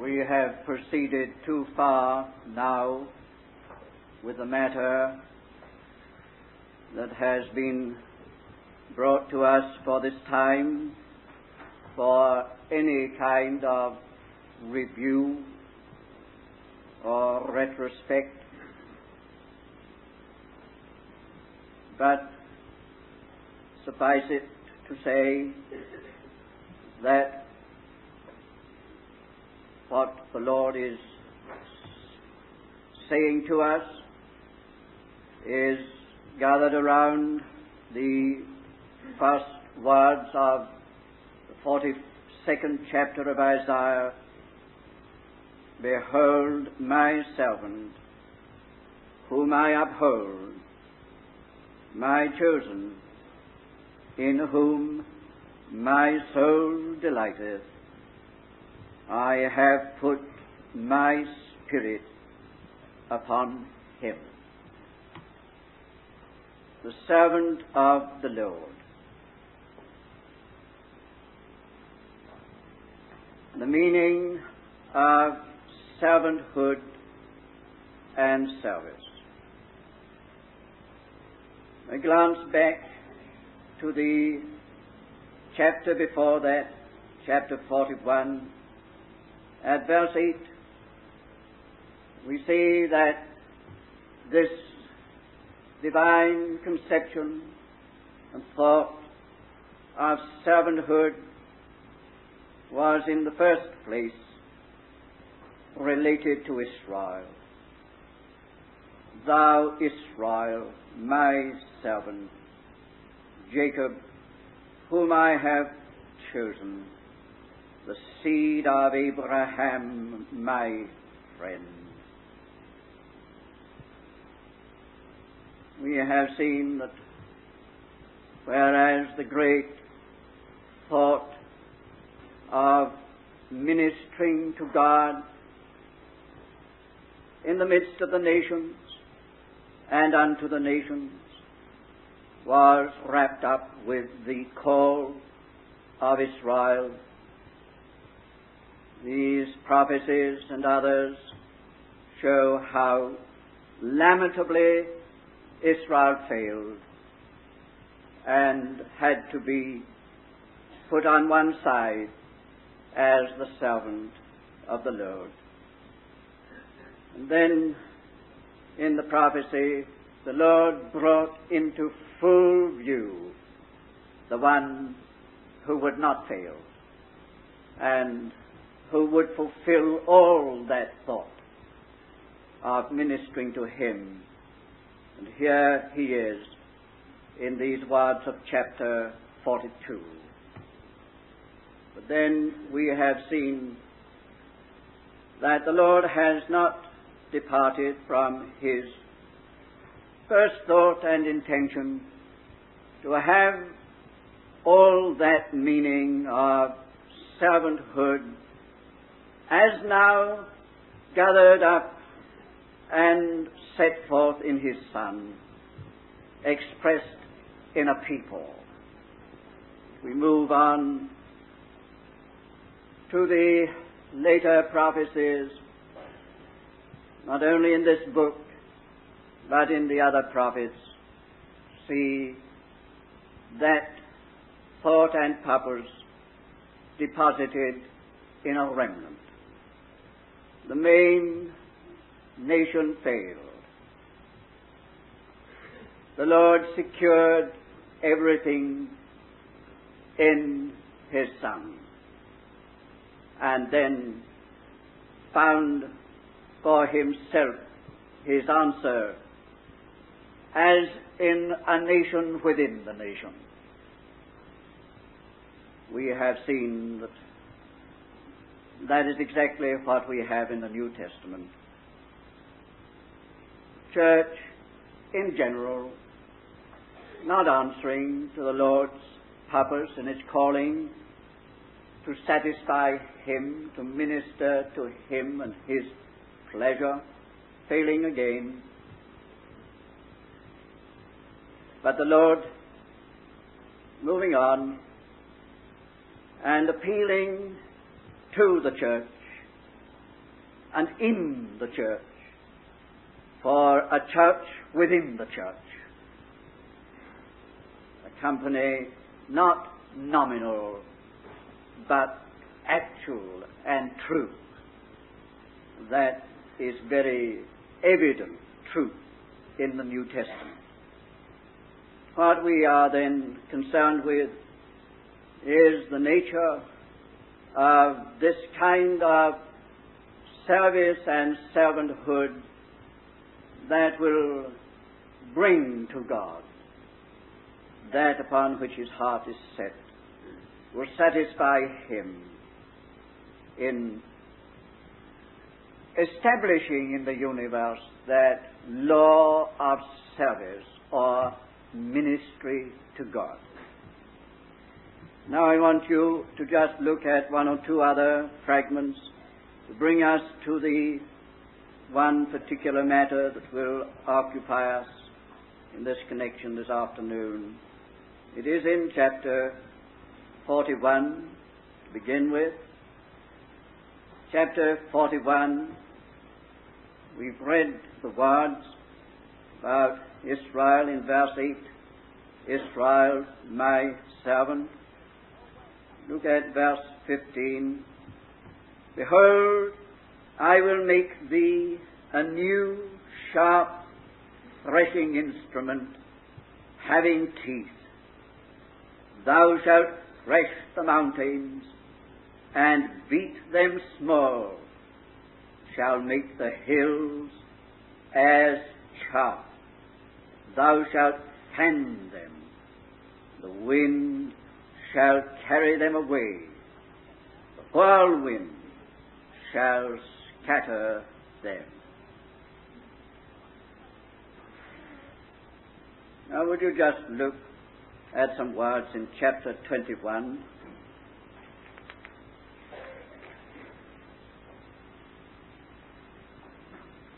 We have proceeded too far now with the matter that has been brought to us for this time for any kind of review or retrospect. But suffice it to say that what the Lord is saying to us is gathered around the first words of the 42nd chapter of Isaiah. Behold my servant, whom I uphold, my chosen, in whom my soul delighteth. I have put my spirit upon him. The servant of the Lord. The meaning of servanthood and service. I glance back to the chapter before that, chapter 41, at verse 8. We see that this divine conception and thought of servanthood was in the first place related to Israel. Thou Israel, my servant, Jacob, whom I have chosen, the seed of Abraham, my friend. We have seen that whereas the great thought of ministering to God in the midst of the nations and unto the nations was wrapped up with the call of Israel, these prophecies and others show how lamentably Israel failed and had to be put on one side as the servant of the Lord. And then in the prophecy, the Lord brought into full view the one who would not fail and who would fulfill all that thought of ministering to him. And here he is in these words of chapter 42. But then we have seen that the Lord has not departed from his first thought and intention to have all that meaning of servanthood as now gathered up and set forth in his Son, expressed in a people. We move on to the later prophecies, not only in this book, but in the other prophets, see that thought and purpose deposited in a remnant. The main nation failed. The Lord secured everything in his Son, and then found for himself his answer as in a nation within the nation. We have seen that that is exactly what we have in the New Testament. Church in general, not answering to the Lord's purpose and its calling to satisfy him, to minister to him and his pleasure, failing again. But the Lord, moving on and appealing to the church and in the church, for a church within the church. A company not nominal, but actual and true. That is very evident truth in the New Testament. What we are then concerned with is the nature of this kind of service and servanthood that will bring to God that upon which his heart is set, will satisfy him in establishing in the universe that law of service or ministry to God. Now I want you to just look at one or two other fragments to bring us to the one particular matter that will occupy us in this connection this afternoon. It is in chapter 41 to begin with. Chapter 41, we've read the words about Israel in verse 8, Israel, my servant. Look at verse 15. Behold, I will make thee a new sharp threshing instrument having teeth. Thou shalt thresh the mountains and beat them small, shall make the hills as chaff. Thou shalt fan them, the wind shall carry them away, the whirlwind shall scatter them. Now would you just look at some words in chapter 21.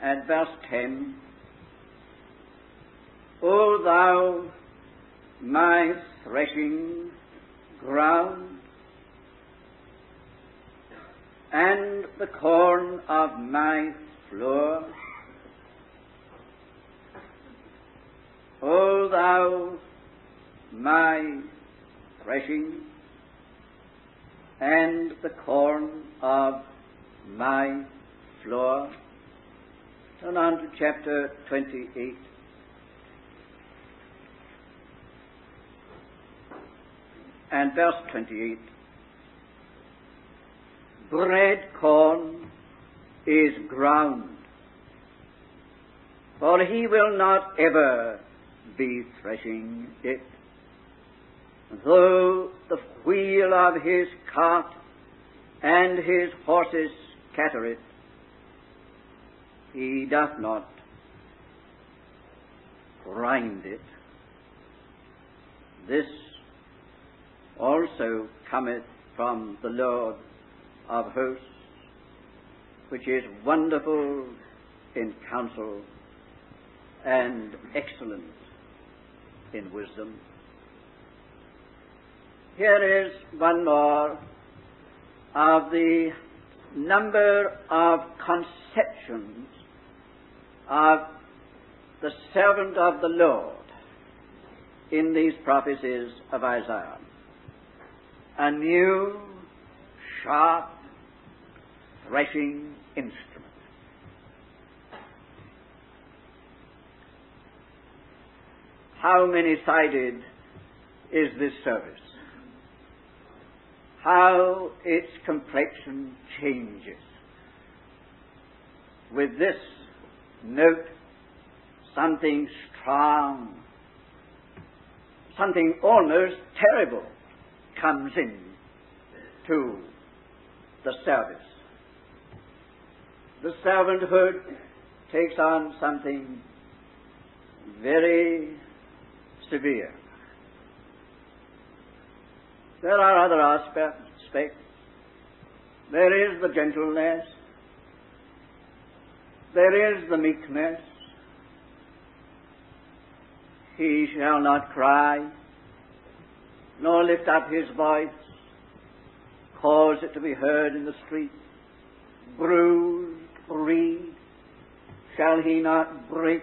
At verse 10, O thou, my threshing ground, and the corn of my floor, O thou, my threshing, and the corn of my floor. Turn on to chapter 28. And verse 28. Bread corn is ground, for he will not ever be threshing it. Though the wheel of his cart and his horses scatter it, he doth not grind it. This also cometh from the Lord of hosts, which is wonderful in counsel and excellent in wisdom. Here is one more of the number of conceptions of the servant of the Lord in these prophecies of Isaiah. A new, sharp, threshing instrument. How many-sided is this service? How its complexion changes. With this note, something strong, something almost terrible comes in to the service. The servanthood takes on something very severe. There are other aspects. There is the gentleness. There is the meekness. He shall not cry, nor lift up his voice, cause it to be heard in the street. Bruised, reed? Shall he not break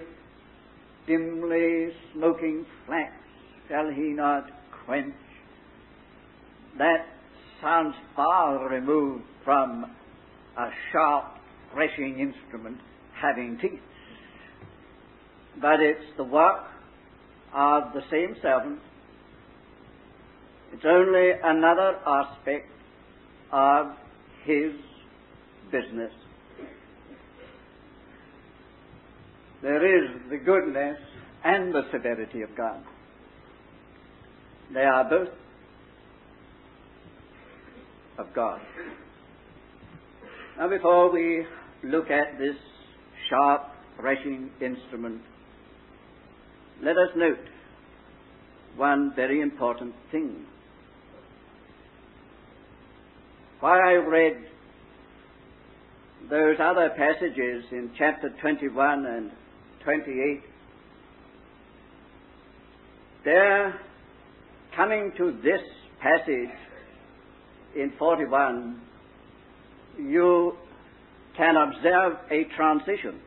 dimly smoking flax? Shall he not quench? That sounds far removed from a sharp threshing instrument having teeth. But it's the work of the same servant. It's only another aspect of his business. There is the goodness and the severity of God. They are both of God. Now, before we look at this sharp threshing instrument, let us note one very important thing. While I read those other passages in chapter 21 and 28, there, coming to this passage in 41, you can observe a transition.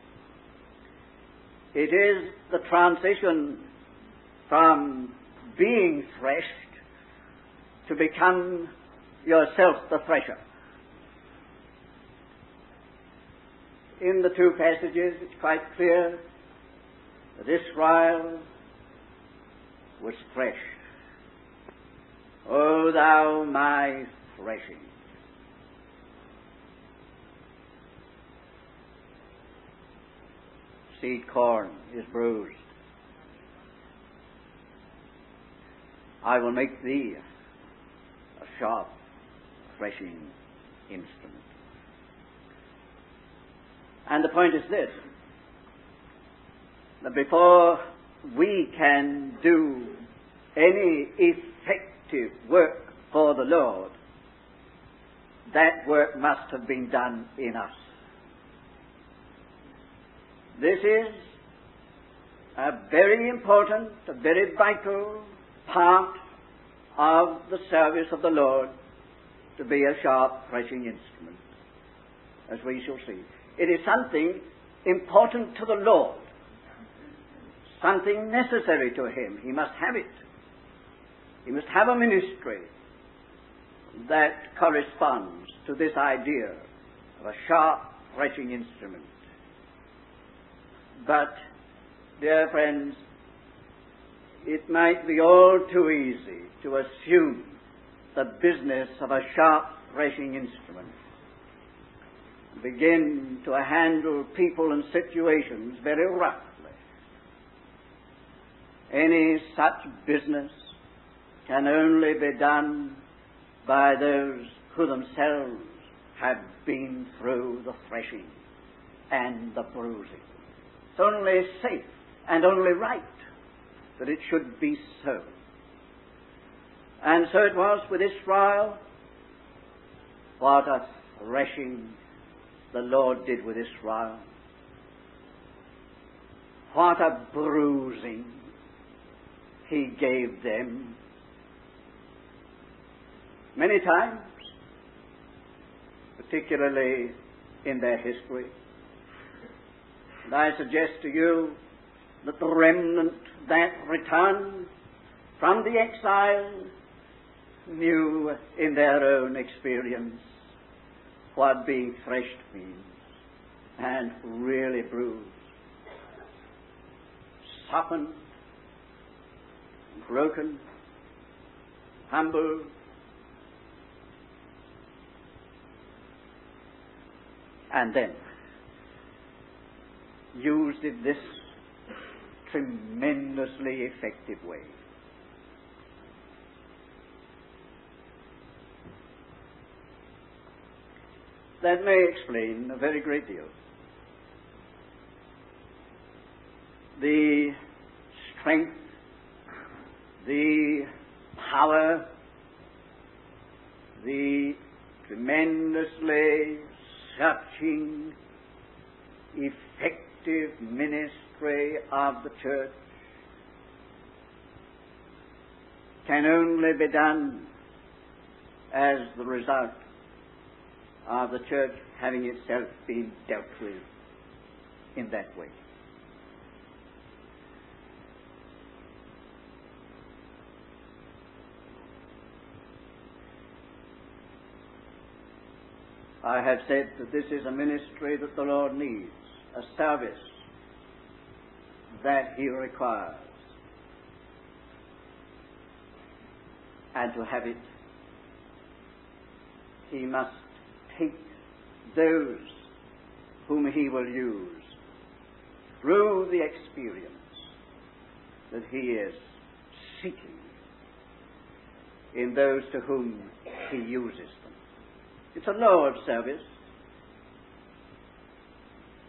It is the transition from being threshed to become yourself the thresher. In the two passages, it's quite clear that Israel was threshed. O thou my threshing. Seed corn is bruised. I will make thee a sharp threshing instrument. And the point is this, that before we can do any effective work for the Lord, that work must have been done in us. This is a very important, a very vital part of the service of the Lord, to be a sharp threshing instrument, as we shall see. It is something important to the Lord, something necessary to Him. He must have it. He must have a ministry that corresponds to this idea of a sharp threshing instrument. But, dear friends, it might be all too easy to assume the business of a sharp threshing instrument, begin to handle people and situations very roughly. Any such business can only be done by those who themselves have been through the threshing and the bruising. It's only safe and only right that it should be so. And so it was with Israel. What a threshing the Lord did with Israel. What a bruising He gave them. Many times, particularly in their history. And I suggest to you that the remnant that returned from the exile knew in their own experience what being threshed means, and really bruised, softened, broken, humbled, and then used in this tremendously effective way. That may explain a very great deal. The strength, the power, the tremendously searching, effective ministry of the church can only be done as the result of the church having itself been dealt with in that way. I have said that this is a ministry that the Lord needs, a service that He requires. And to have it, He must take those whom He will use through the experience that He is seeking in those to whom He uses them. It's a Lord service,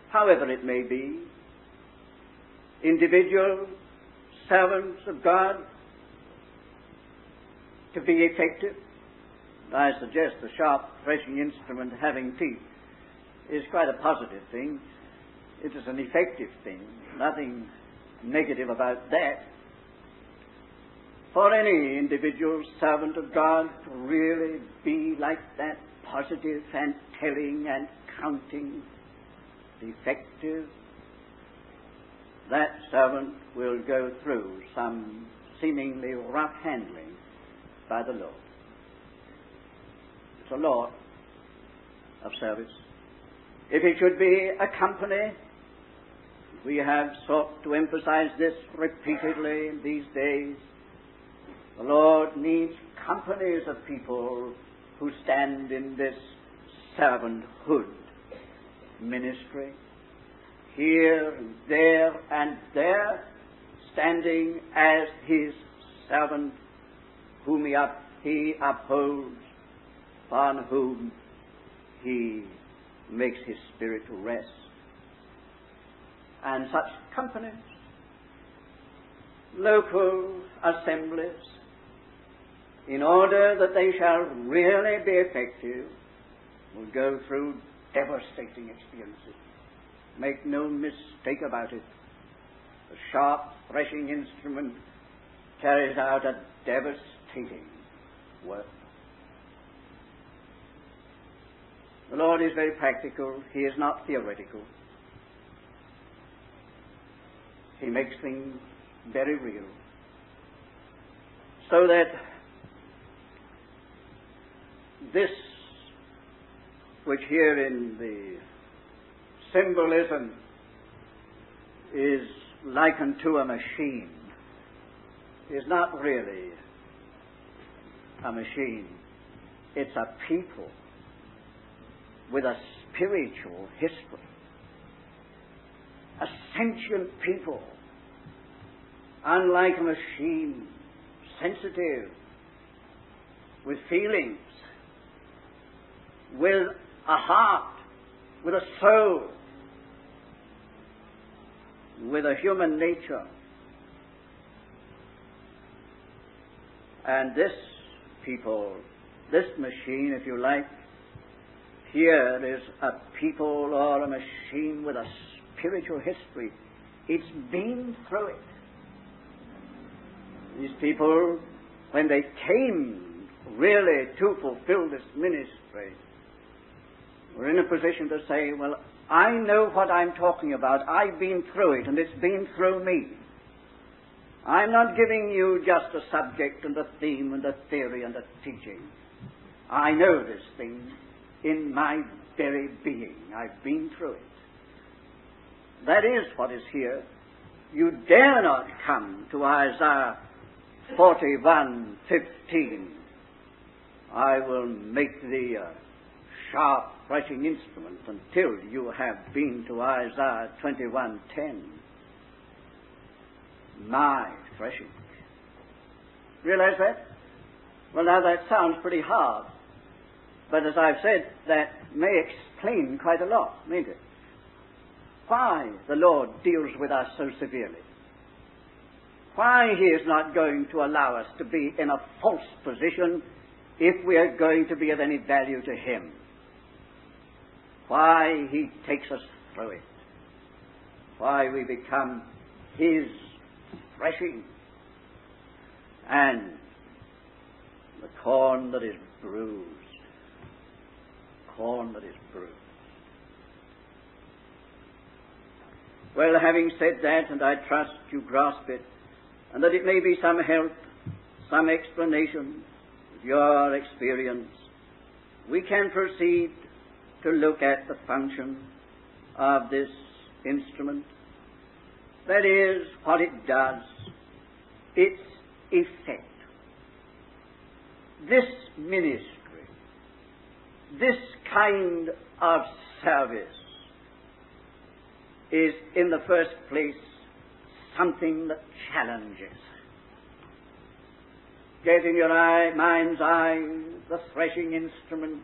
however it may be. Individual servants of God, to be effective, I suggest the sharp threshing instrument having teeth is quite a positive thing. It is an effective thing, nothing negative about that. For any individual servant of God to really be like that, positive and telling and counting, effective, that servant will go through some seemingly rough handling by the Lord. It's a law of service. If it should be a company, we have sought to emphasize this repeatedly in these days. The Lord needs companies of people who stand in this servanthood ministry, here and there, standing as His servant, whom He upholds, upon whom He makes His Spirit to rest. And such companies, local assemblies, in order that they shall really be effective, will go through devastating experiences. Make no mistake about it. The sharp threshing instrument carries out a devastating work. The Lord is very practical. He is not theoretical. He makes things very real. So that this, which here in the symbolism is likened to a machine, is not really a machine. It's a people with a spiritual history. A sentient people, unlike a machine, sensitive, with feelings, with a heart, with a soul, with a human nature. And this people, this machine, if you like, here is a people or a machine with a spiritual history. It's been through it. These people, when they came really to fulfill this ministry, were in a position to say, well, I know what I'm talking about. I've been through it, and it's been through me. I'm not giving you just a subject and a theme and a theory and a teaching. I know this thing in my very being. I've been through it. That is what is here. You dare not come to Isaiah 41:15. I will make thee a sharp threshing instrument until you have been to Isaiah 21:10. My threshing. Realize that? Well, now that sounds pretty hard. But as I've said, that may explain quite a lot, mayn't it? Why the Lord deals with us so severely. Why He is not going to allow us to be in a false position if we are going to be of any value to Him. Why He takes us through it. Why we become His threshing. And the corn that is bruised, corn that is bruised. Well, having said that, and I trust you grasp it, and that it may be some help, some explanation of your experience, we can proceed to look at the function of this instrument. That is, what it does, its effect. This ministry, this kind of service is, in the first place, something that challenges. Get in your mind's eye the threshing instrument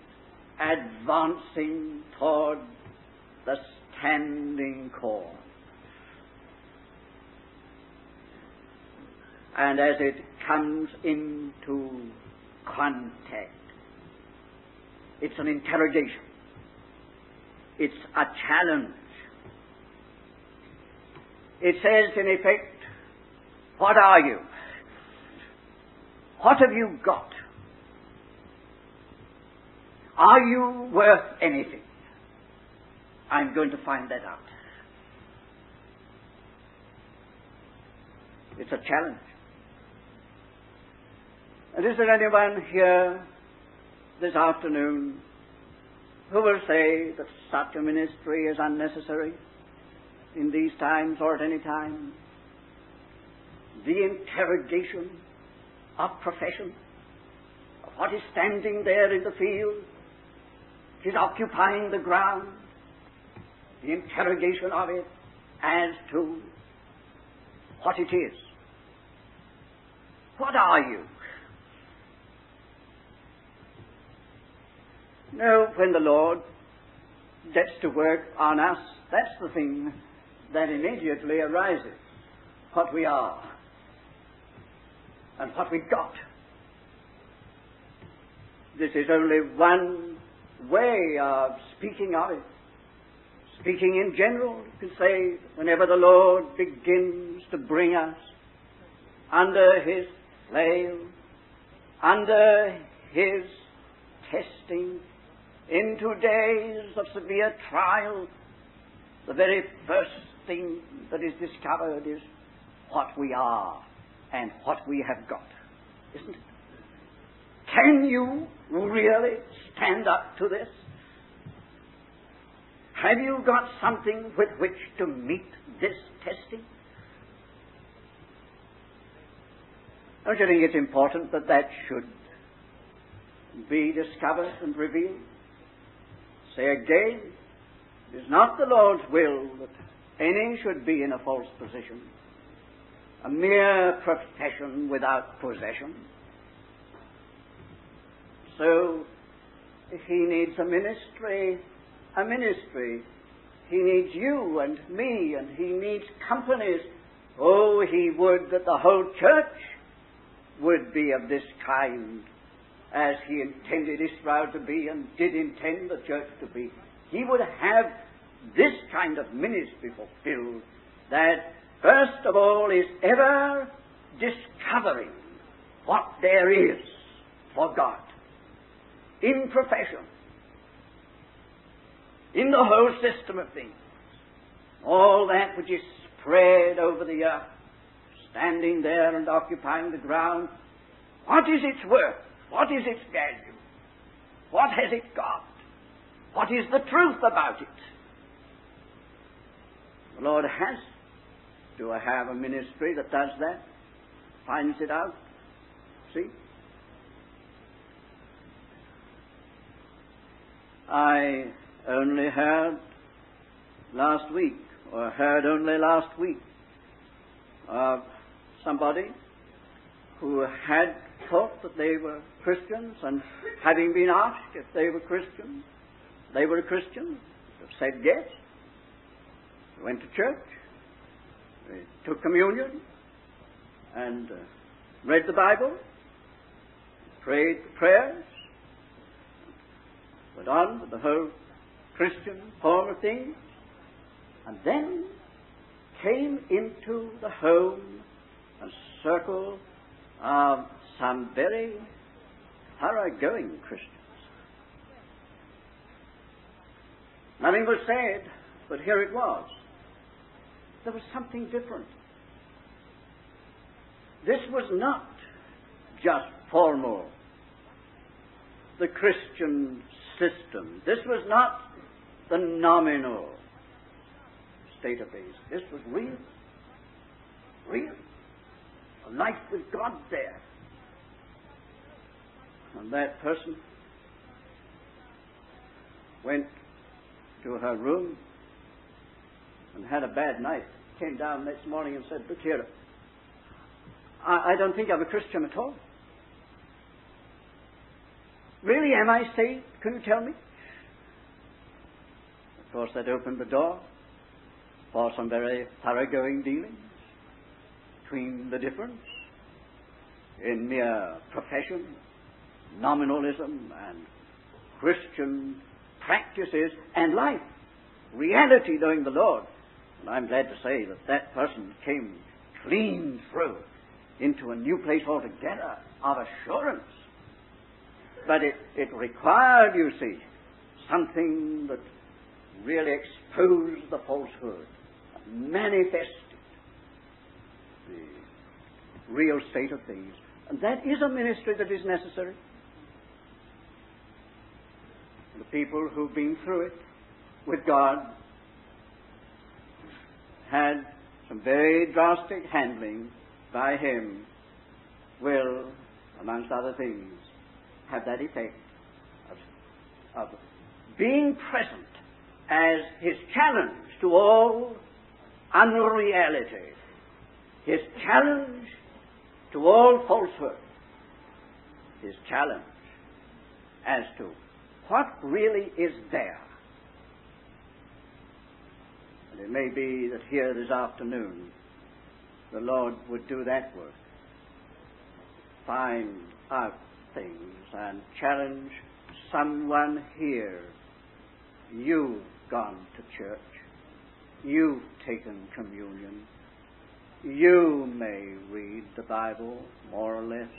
advancing toward the standing corn. And as it comes into contact, it's an interrogation. It's a challenge. It says, in effect, what are you? What have you got? Are you worth anything? I'm going to find that out. It's a challenge. And is there anyone here this afternoon who will say that such a ministry is unnecessary in these times or at any time? The interrogation of profession, of what is standing there in the field, is occupying the ground, the interrogation of it as to what it is. What are you? No, when the Lord gets to work on us, that's the thing that immediately arises. What we are and what we've got. This is only one way of speaking of it. Speaking in general, you can say, whenever the Lord begins to bring us under His flail, under His testing, into days of severe trial, the very first thing that is discovered is what we are and what we have got, isn't it? Can you really stand up to this? Have you got something with which to meet this testing? Don't you think it's important that that should be discovered and revealed? Say again, it is not the Lord's will that any should be in a false position, a mere profession without possession. So, if He needs a ministry, He needs you and me, and He needs companies. Oh, He would that the whole church would be of this kind, as He intended Israel to be and did intend the church to be. He would have this kind of ministry fulfilled, that first of all is ever discovering what there is for God in profession, in the whole system of things, all that which is spread over the earth, standing there and occupying the ground. What is its worth? What is its value? What has it got? What is the truth about it? The Lord has to have a ministry that does that, finds it out. See? I only heard last week of somebody who had thought that they were Christians, and having been asked if they were Christians, they were a Christian, said yes. They went to church, they took communion, and read the Bible, prayed the prayers, went on with the whole Christian form of things, and then came into the home and circle of some very thoroughgoing Christians. Nothing was said, but here it was. There was something different. This was not just formal, the Christian system. This was not the nominal state of things. This was real. Real. A life with God there. And that person went to her room and had a bad night. Came down next morning and said, look here, I don't think I'm a Christian at all. Really, am I saved? Can you tell me? Of course, that opened the door for some very thoroughgoing dealings between the difference in mere profession, nominalism, and Christian practices and life, reality knowing the Lord. And I'm glad to say that that person came clean through into a new place altogether of assurance. But it required, you see, something that really exposed the falsehood, manifested the real state of things. And that is a ministry that is necessary. The people who've been through it with God had some very drastic handling by Him will, amongst other things, have that effect of being present as His challenge to all unreality, His challenge to all falsehood, His challenge as to what really is there. And it may be that here this afternoon the Lord would do that work, find out things and challenge someone here. You've gone to church. You've taken communion. You may read the Bible, more or less.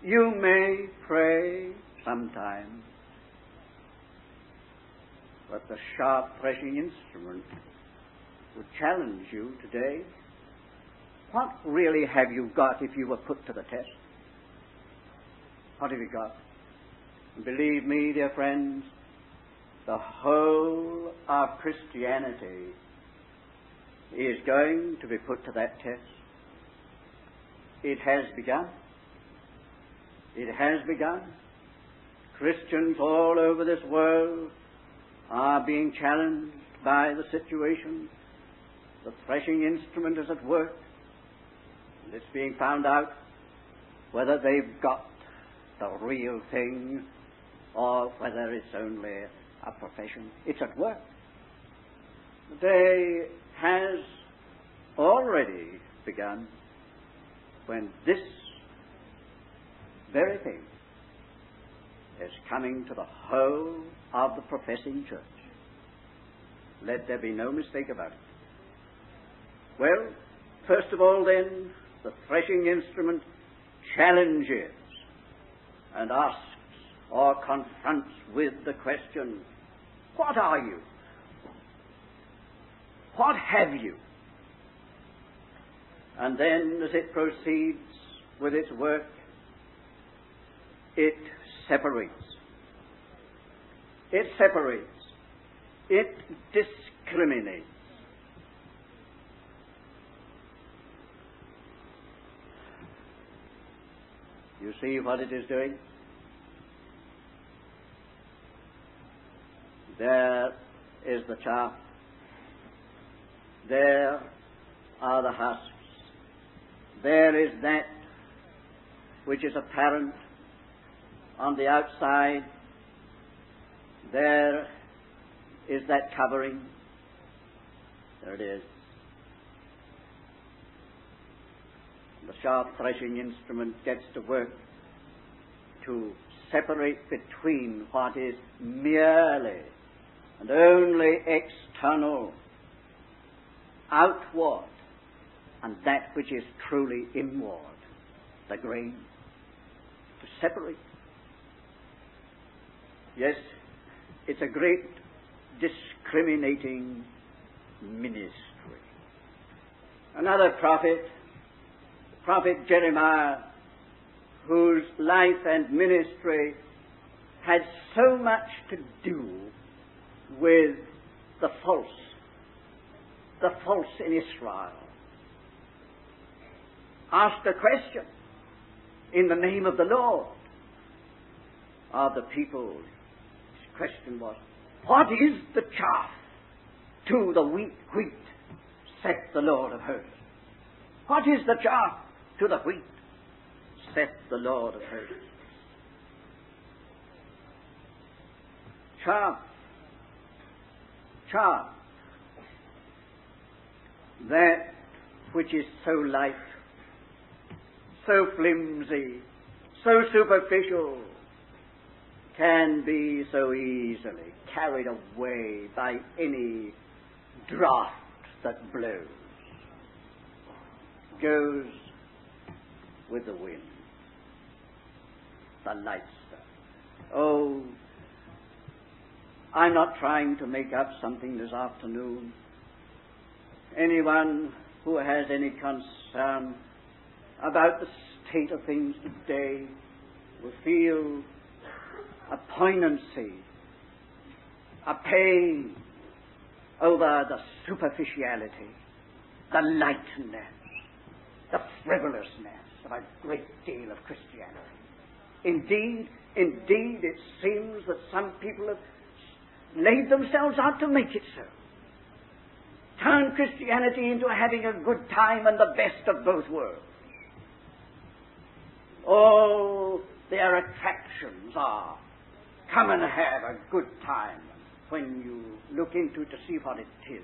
You may pray sometimes. But the sharp threshing instrument would challenge you today. What really have you got if you were put to the test? What have you got? Believe me, dear friends, the whole of Christianity is going to be put to that test. It has begun. It has begun. Christians all over this world are being challenged by the situation. The threshing instrument is at work. And it's being found out whether they've got the real thing or whether it's only a profession. It's at work. The day has already begun when this very thing is coming to the whole of the professing church. Let there be no mistake about it. Well, first of all then, the threshing instrument challenges and asks or confronts with the question, what are you? What have you? And then as it proceeds with its work, it separates. It separates. It discriminates. You see what it is doing? There is the chaff. There are the husks. There is that which is apparent on the outside. There is that covering. There it is. The sharp threshing instrument gets to work to separate between what is merely and only external, outward, and that which is truly inward, the grain, to separate. Yes, it's a great discriminating ministry. Another prophet, Prophet Jeremiah, whose life and ministry had so much to do with the false in Israel, asked a question in the name of the Lord of the people. His question was, "What is the chaff to the wheat, saith the Lord of hosts?" What is the chaff to the wheat, saith the Lord of hosts? Chaff. That which is so light, so flimsy, so superficial, can be so easily carried away by any draught that blows. Goes with the wind. The light stuff. Oh, I'm not trying to make up something this afternoon. Anyone who has any concern about the state of things today will feel a poignancy, a pain over the superficiality, the lightness, the frivolousness of a great deal of Christianity. Indeed, it seems that some people have laid themselves out to make it so. Turn Christianity into having a good time and the best of both worlds. All their attractions are, come and have a good time. When you look into it to see what it is,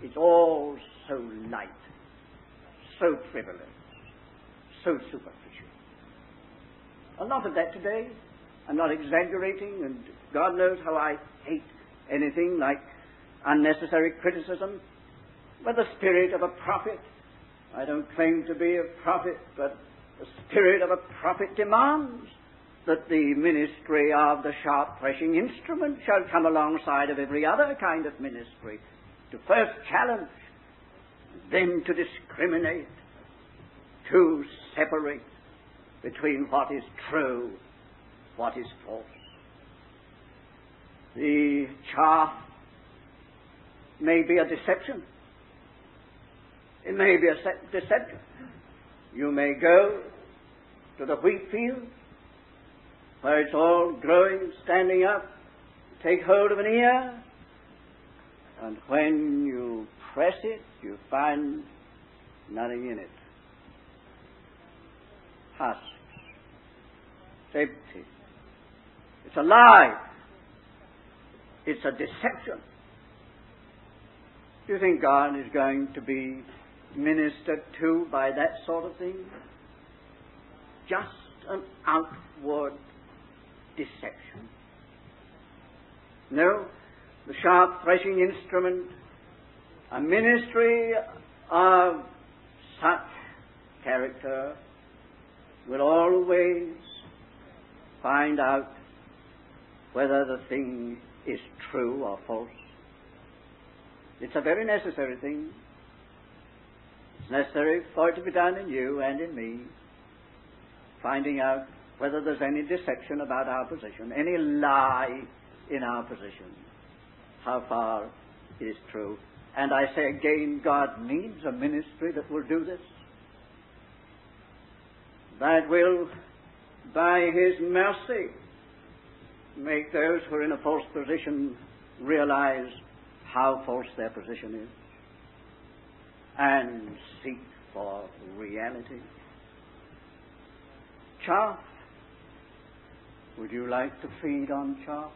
it's all so light, so frivolous, so superficial. A lot of that today. I'm not exaggerating, and God knows how I hate anything like unnecessary criticism. But the spirit of a prophet, I don't claim to be a prophet, but the spirit of a prophet demands that the ministry of the sharp threshing instrument shall come alongside of every other kind of ministry, to first challenge, then to discriminate, to separate between what is true, what is false. The chaff may be a deception. It may be a deception. You may go to the wheat field where it's all growing, standing up, take hold of an ear, and when you press it, you find nothing in it. Husks. It's empty. It's a lie. It's a deception. Do you think God is going to be ministered to by that sort of thing? Just an outward deception. No, the sharp threshing instrument, a ministry of such character, will always find out whether the thing is true or false. It's a very necessary thing. It's necessary for it to be done in you and in me, finding out whether there's any deception about our position, any lie in our position, how far it is true. And I say again, God needs a ministry that will do this, that will, by His mercy, make those who are in a false position realize how false their position is and seek for reality. Chaff. Would you like to feed on chaff?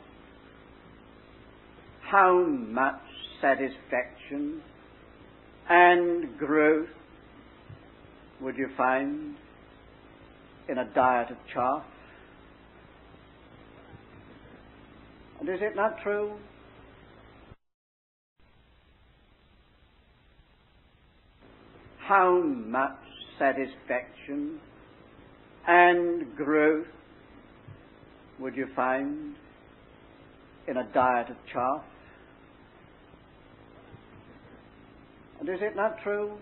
How much satisfaction and growth would you find in a diet of chaff? And is it not true? How much satisfaction and growth would you find in a diet of chaff? And is it not true?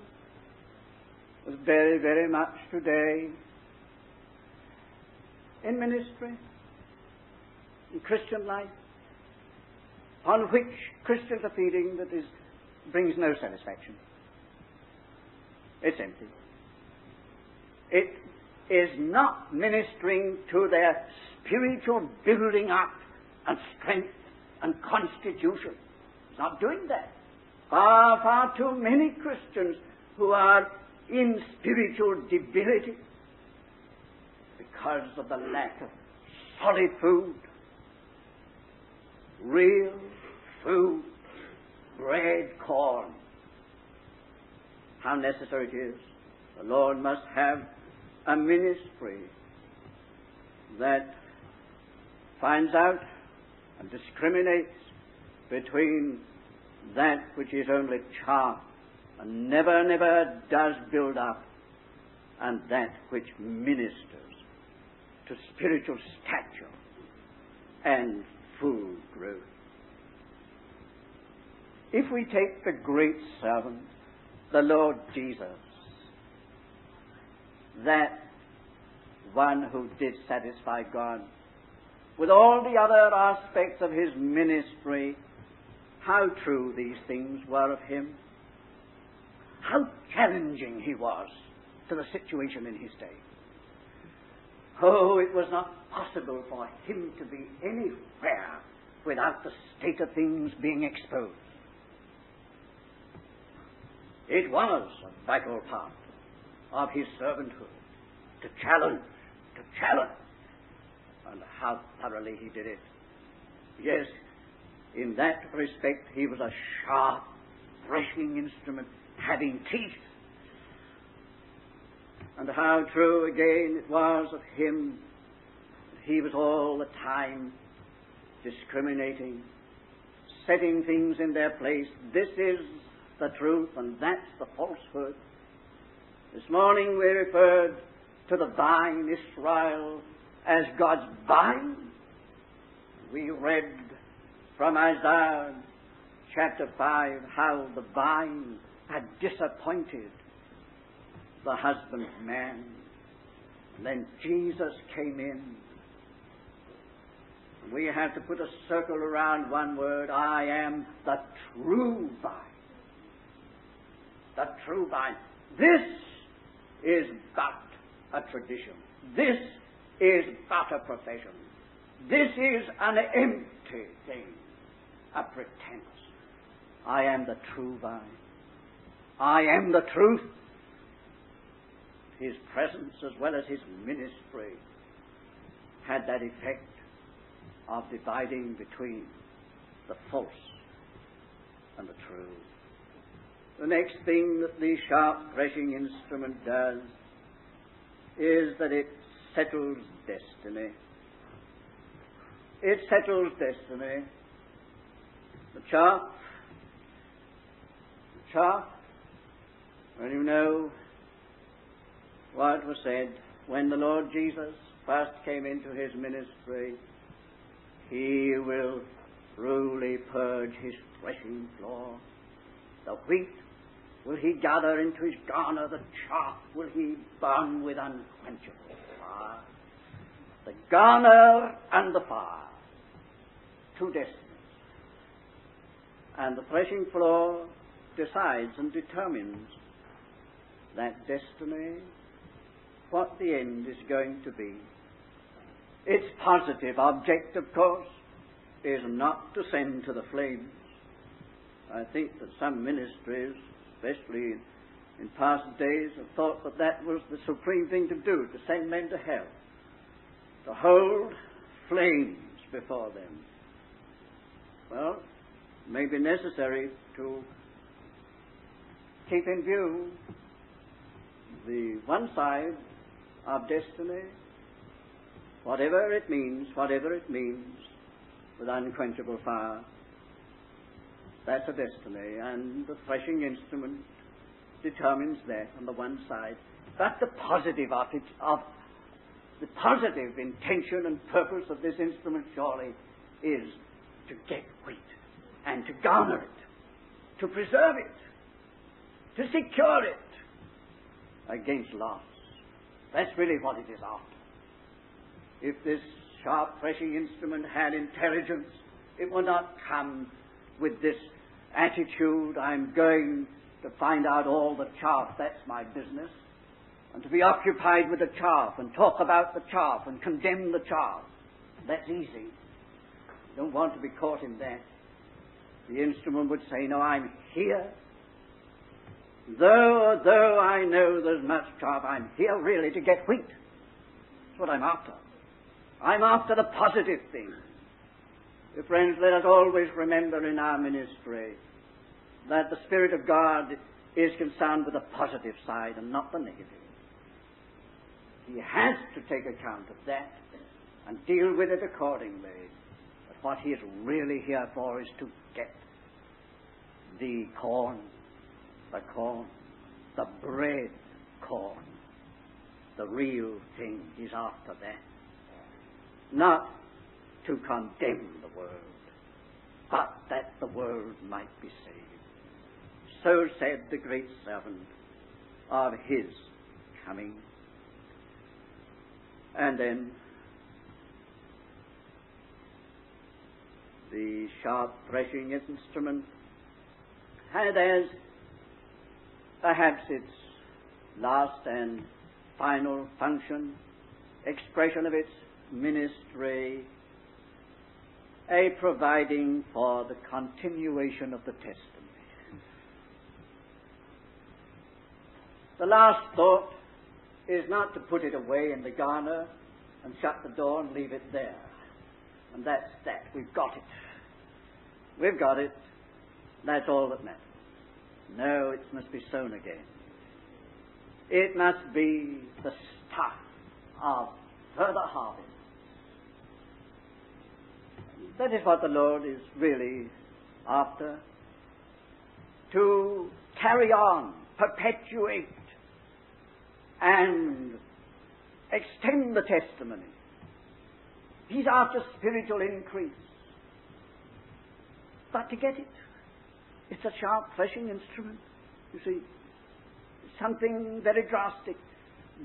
Very, very much today in ministry, in Christian life, on which Christians are feeling that brings no satisfaction. It's empty. It is not ministering to their spiritual building up and strength and constitution. It's not doing that. Far, far too many Christians who are in spiritual debility because of the lack of solid food, real food, bread, corn. How necessary it is. The Lord must have a ministry that finds out and discriminates between that which is only chaff and never, never does build up, and that which ministers to spiritual stature and full growth. If we take the great servant, the Lord Jesus, that one who did satisfy God, with all the other aspects of his ministry, how true these things were of him, how challenging he was to the situation in his day. Oh, it was not possible for him to be anywhere without the state of things being exposed. It was a vital part of his servanthood to challenge, and how thoroughly he did it. Yes, in that respect he was a sharp, threshing instrument having teeth. And how true again it was of him that he was all the time discriminating, setting things in their place. This is the truth and that's the falsehood. This morning we referred to the vine, Israel, as God's vine. We read from Isaiah chapter 5 how the vine had disappointed the husbandman. And then Jesus came in. We have to put a circle around one word. I am the true vine. The true vine. This is but a tradition. This is but a profession. This is an empty thing, a pretense. I am the true vine. I am the truth. His presence as well as his ministry had that effect of dividing between the false and the true. The next thing that the sharp threshing instrument does is that it settles destiny. It settles destiny. The chaff, well, you know what was said when the Lord Jesus first came into his ministry. He will truly purge his threshing floor. The wheat will he gather into his garner, the chaff will he burn with unquenchable fire. The garner and the fire, two destinies. And the threshing floor decides and determines that destiny, what the end is going to be. Its positive object, of course, is not to send to the flames. I think that some ministries, especially in past days, have thought that that was the supreme thing to do, to send men to hell, to hold flames before them. Well, it may be necessary to keep in view the one side of destiny, whatever it means, with unquenchable fire. That's a destiny, and the threshing instrument determines that on the one side. But the positive the positive intention and purpose of this instrument surely is to get wheat and to garner it, to preserve it, to secure it against loss. That's really what it is after. If this sharp threshing instrument had intelligence, it would not come with this attitude, I'm going to find out all the chaff, that's my business, and to be occupied with the chaff and talk about the chaff and condemn the chaff. That's easy. You don't want to be caught in that. The instrument would say, no, I'm here. Though I know there's much chaff, I'm here really to get wheat. That's what I'm after. I'm after the positive thing. Dear friends, let us always remember in our ministry that the Spirit of God is concerned with the positive side and not the negative. He has to take account of that and deal with it accordingly. But what he is really here for is to get the corn, the bread corn, the real thing. He's after that. Not to condemn the world, but that the world might be saved. So said the great servant of his coming. And then the sharp threshing instrument had as perhaps its last and final function, expression of its ministry, a providing for the continuation of the testimony. The last thought is not to put it away in the garner and shut the door and leave it there. And that's that. We've got it. We've got it. That's all that matters. No, it must be sown again. It must be the start of further harvest. That is what the Lord is really after. To carry on, perpetuate, and extend the testimony. He's after spiritual increase. But to get it, it's a sharp threshing instrument. You see, something very drastic.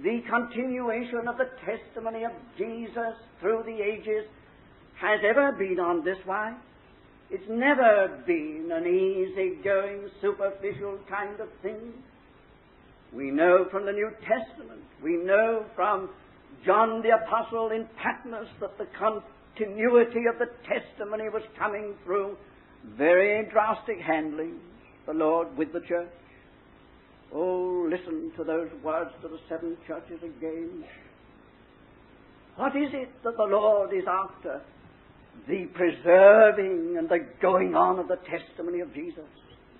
The continuation of the testimony of Jesus through the ages has ever been on this wise. It's never been an easy-going, superficial kind of thing. We know from the New Testament, we know from John the Apostle in Patmos that the continuity of the testimony was coming through very drastic handlings, the Lord with the church. Oh, listen to those words to the 7 churches again. What is it that the Lord is after? The preserving and the going on of the testimony of Jesus.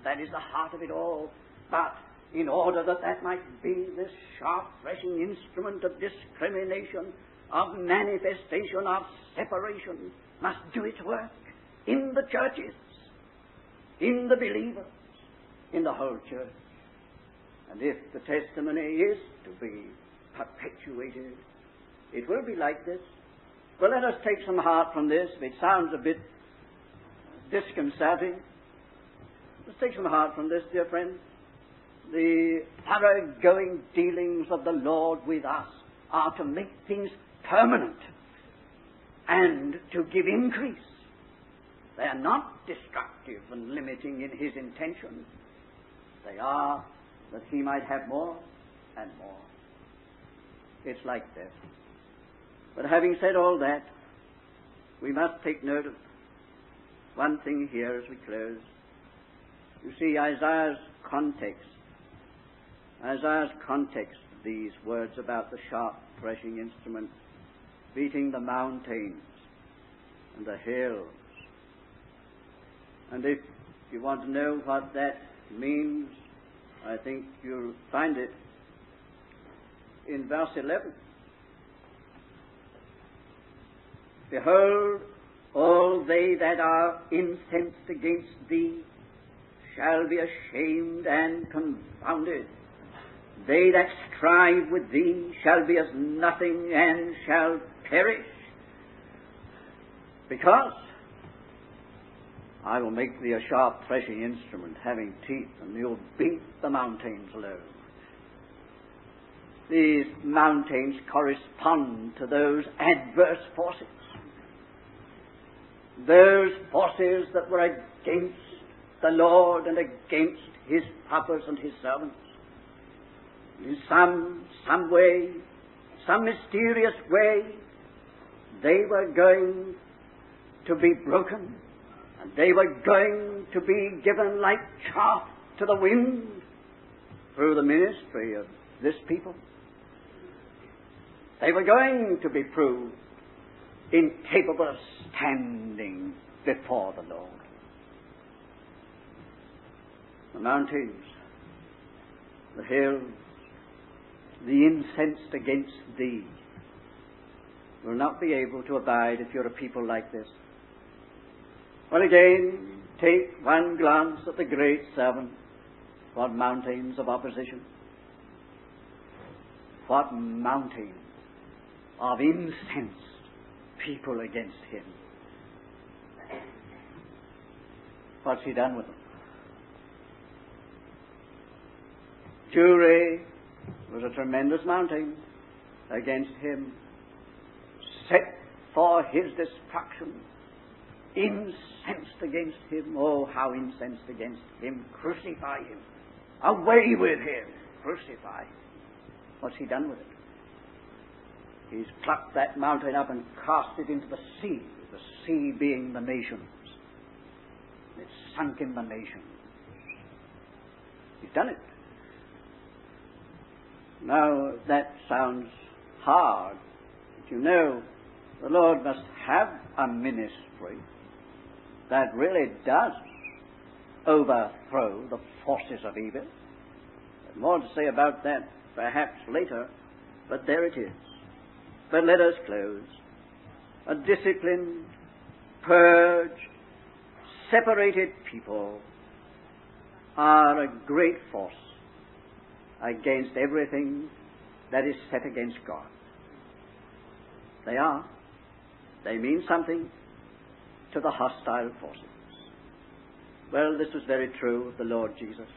That is the heart of it all. But in order that that might be this sharp threshing instrument of discrimination, of manifestation, of separation, must do its work in the churches, in the believers, in the whole church. And if the testimony is to be perpetuated, it will be like this. Well, let us take some heart from this. If it sounds a bit disconcerting, let's take some heart from this, dear friends. The thoroughgoing dealings of the Lord with us are to make things permanent and to give increase. They are not destructive and limiting in his intention. They are that he might have more and more. It's like that. But having said all that, we must take note of one thing here as we close. You see, Isaiah's context, these words about the sharp threshing instrument beating the mountains and the hills. And if you want to know what that means, I think you'll find it in verse 11. Behold, all they that are incensed against thee shall be ashamed and confounded. They that strive with thee shall be as nothing and shall perish. Because I will make thee a sharp threshing instrument having teeth, and you'll beat the mountains low. These mountains correspond to those adverse forces. Those forces that were against the Lord and against his purpose and his servants. In some way, some mysterious way, they were going to be broken, and they were going to be given like chaff to the wind through the ministry of this people. They were going to be proved incapable of standing before the Lord. The mountains, the hills, the incensed against thee will not be able to abide if you're a people like this. Well, again, take one glance at the great servant. What mountains of opposition. What mountains of incensed people against him. What's he done with them? Jewry was a tremendous mountain against him, set for his destruction, incensed against him. Oh, how incensed against him. Crucify him. Away with him. Crucify him. What's he done with it? He's plucked that mountain up and cast it into the sea being the nations. It's sunk in the nations. He's done it. Now, that sounds hard, but you know, the Lord must have a ministry that really does overthrow the forces of evil. There's more to say about that perhaps later, but there it is. But let us close. A disciplined, purged, separated people are a great force against everything that is set against God. They are. They mean something to the hostile forces. Well, this was very true of the Lord Jesus.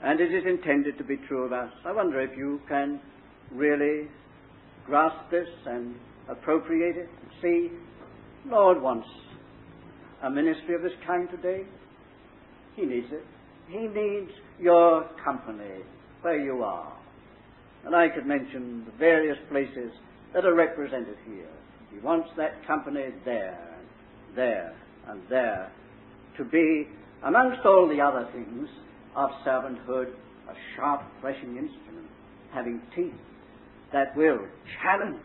And it is intended to be true of us. I wonder if you can really grasp this and appropriate it. See, the Lord wants a ministry of this kind today. He needs it. He needs your company where you are. And I could mention the various places that are represented here. He wants that company there, there, and there to be, amongst all the other things of servanthood, a sharp threshing instrument, having teeth that will challenge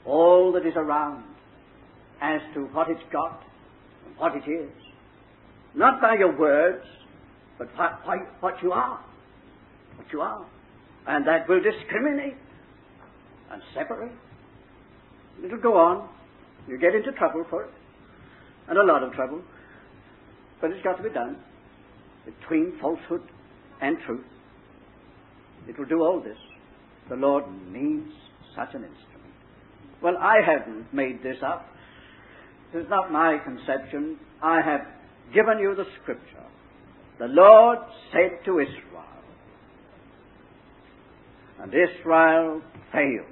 all that is around as to what it's got and what it is. Not by your words, but what you are. What you are. And that will discriminate and separate. It'll go on. You get into trouble for it. And a lot of trouble. But it's got to be done. Between falsehood and truth. It will do all this. The Lord needs such an instrument. Well, I haven't made this up. This is not my conception. I have given you the scripture. The Lord said to Israel, and Israel failed.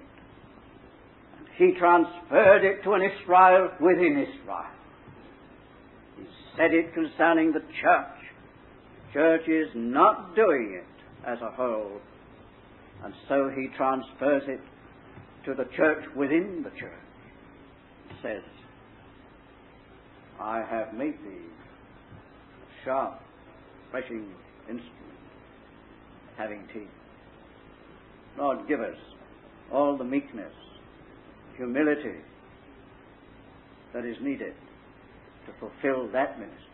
And he transferred it to an Israel within Israel. He said it concerning the church. The church is not doing it as a whole. And so he transfers it to the church within the church. He says, I have made thee a sharp threshing instrument, having teeth. Lord, give us all the meekness, humility that is needed to fulfill that ministry.